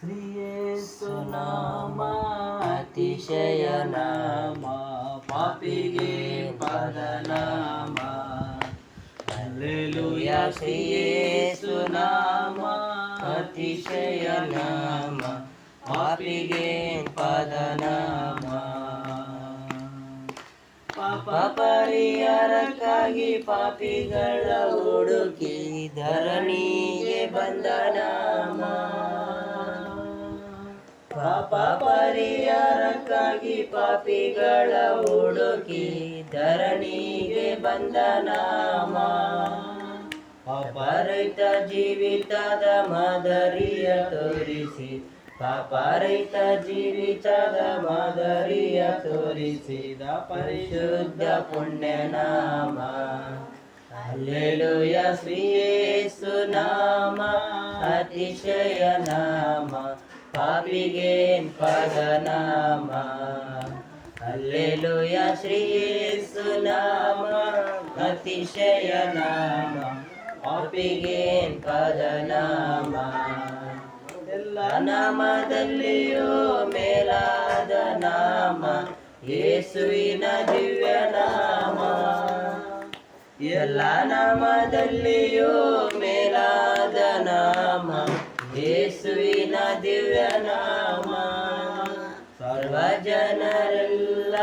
ಶ್ರೀಯೇಸು ನಾಮ ಅತಿಶಯ ನಾಮ, ಪಾಪಿಗೆ ಪದನಾಮ. ಹಲ್ಲೆಲೂಯಾ ಶ್ರೀಯೇಸು ನಾಮ ಅತಿಶಯ ನಾಮ, ಪಾಪಿಗೆ ಪದನಾಮ. ಪಾಪ ಪರಿಹಾರಕ್ಕಾಗಿ ಪಾಪಿಗಳ ಹುಡುಕಿ ಧರಣಿಗೆ ಬಂದ ನಾಮ. ಪಾಪ ಪರಿಹಾರಕ್ಕಾಗಿ ಪಾಪಿಗಳ ಹುಡುಕಿ ಧರಣಿಗೆ ಬಂದ ನಾಮ. ಪಾಪರಹಿತ ಜೀವಿತದ ಮಾದರಿಯ ತೋರಿಸಿ, ಪಾಪರಹಿತ ಜೀವಿತದ ಮಾದರಿಯ ತೋರಿಸಿದ ಪರಿಶುದ್ಧ ಪುಣ್ಯನಾಮ. ಹಲ್ಲೆಲೂಯಾ ಶ್ರೀಯೇಸು ನಾಮ ಅತಿಶಯ ನಾಮ, ಪಾಪಿಗೆ ಪದನಾಮ. ಹಲ್ಲೆಲೂಯಾ ಶ್ರೀಯೇಸು ನಾಮ ಅತಿಶಯ ನಾಮ, ಪಾಪಿಗೆ ಪದನಾಮ. ಎಲ್ಲ ನಾಮದಲ್ಲಿಯೂ ಮೇಲಾದ ನಾಮ ಯೇಸುವಿನ ದಿವ್ಯ ನಾಮ. ಎಲ್ಲ ನಾಮದಲ್ಲಿಯೂ ಮೇಲಾದ ನಾಮ ಯೇಸುವಿನ ದಿವ್ಯ ನಾಮ. ಸರ್ವ ಜನರೆಲ್ಲ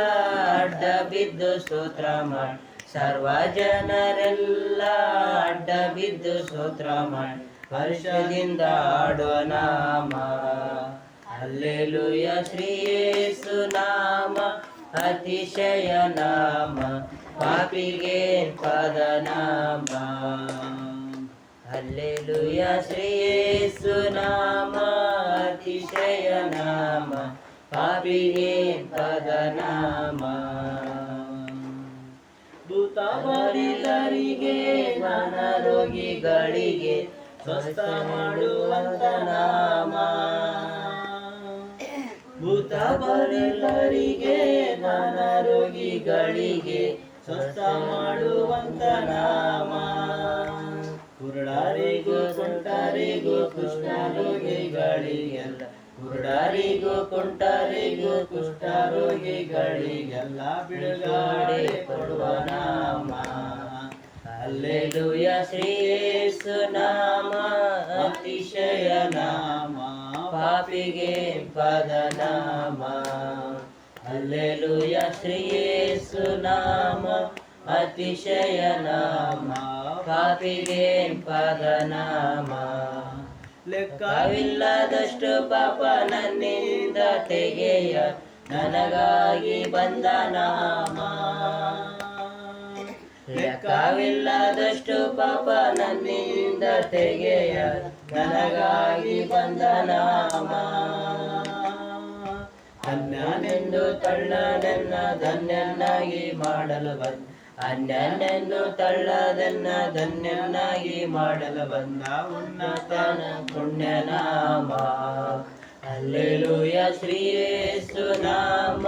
ಅಡ್ಡ ಬಿದ್ದು ಸ್ತೋತ್ರ ಮಾಡಿ, ಸರ್ವ ಜನರೆಲ್ಲ ಅಡ್ಡ ಬಿದ್ದು ಸ್ತೋತ್ರ ಮಾಡಿ ಹರ್ಷದಿಂದ ಆಡುವ ನಾಮ. ಹಲ್ಲೆಲೂಯಾ ಶ್ರೀಯೇಸು ನಾಮ ಅತಿಶಯ ನಾಮ, ಪಾಪಿಗೆ ಪದನಾಮ. ಹಲ್ಲೆಲೂಯಾ ಶ್ರೀಯೇಸು ನಾಮ ಅತಿಶಯ ನಾಮ, ಪಾಪಿಗೆ ಪದನಾಮ. ಭೂತ ಬಾಧಿತರಿಗೆ ರೋಗಿಗಳಿಗೆ ಸ್ವಸ್ಥ ಮಾಡುವಂತ ನಾಮ. ಭೂತ ಬಾಧಿತರಿಗೆ ರೋಗಿಗಳಿಗೆ ಸ್ವಸ್ಥ ಮಾಡುವಂತ ನಾಮ. ಕುರುಡರಿಗೂ ಕುಂಟರಿಗೂ ಕುಷ್ಠರೋಗಿಗಳಿಗೆಲ್ಲ, ಕುರುಡರಿಗೂ ಕುಂಟರಿಗೂ ಕುಷ್ಠರೋಗಿಗಳಿಗೆಲ್ಲ ಬಿಡುಗಡೆ ಕೊಡುವ ನಾಮ. ಹಲ್ಲೆಲೂಯಾ ಶ್ರೀಯೇಸು ನಾಮ ಅತಿಶಯ ನಾಮ, ಪಾಪಿಗೆ ಪದನಾಮ. ಹಲ್ಲೆಲೂಯಾ ಶ್ರೀಯೇಸು ನಾಮ ಅತಿಶಯ ನಾಮ, ಪಾಪಿಗೆ ಪದನಾಮ. ಲೆಕ್ಕವಿಲ್ಲದಷ್ಟು ಪಾಪ ನನ್ನಿಂದ ತೆಗೆಯ ನನಗಾಗಿ ಬಂದ ನಾಮ. ಲೆಕ್ಕವಿಲ್ಲದಷ್ಟು ಪಾಪ ನನ್ನಿಂದ ತೆಗೆಯ ನನಗಾಗಿ ಬಂದ ನಾಮ. ಅನ್ಯನೆಂದು ತಳ್ಳನೆನ್ನ ಧನ್ಯನಾಗಿ ಮಾಡಲು ಬಂದ, ಅನ್ಯನೆಂದು ತಳ್ಳದನ್ನ ಧನ್ಯನಾಗಿ ಮಾಡಲು ಬಂದ ಉನ್ನತನ ಪುಣ್ಯನಾಮ. ಹಲ್ಲೆಲೂಯಾ ಶ್ರೀಯೇಸು ನಾಮ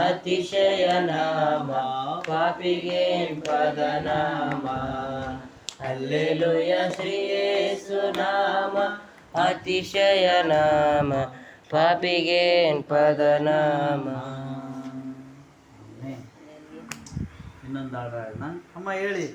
ಅತಿಶಯ ನಾಮ, ಪಾಪಿಗೆ ಪದನಾಮ. ಹಲ್ಲೆಲೂಯಾ ಶ್ರೀಯೇಸು ನಾಮ ಅತಿಶಯ ನಾಮ, ಪಾಪಿಗೆ ಪದನಾಮ. ಇನ್ನೊಂದು ಹಾಡು ಹಾಡೋಣ ಅಮ್ಮ ಹೇಳಿ.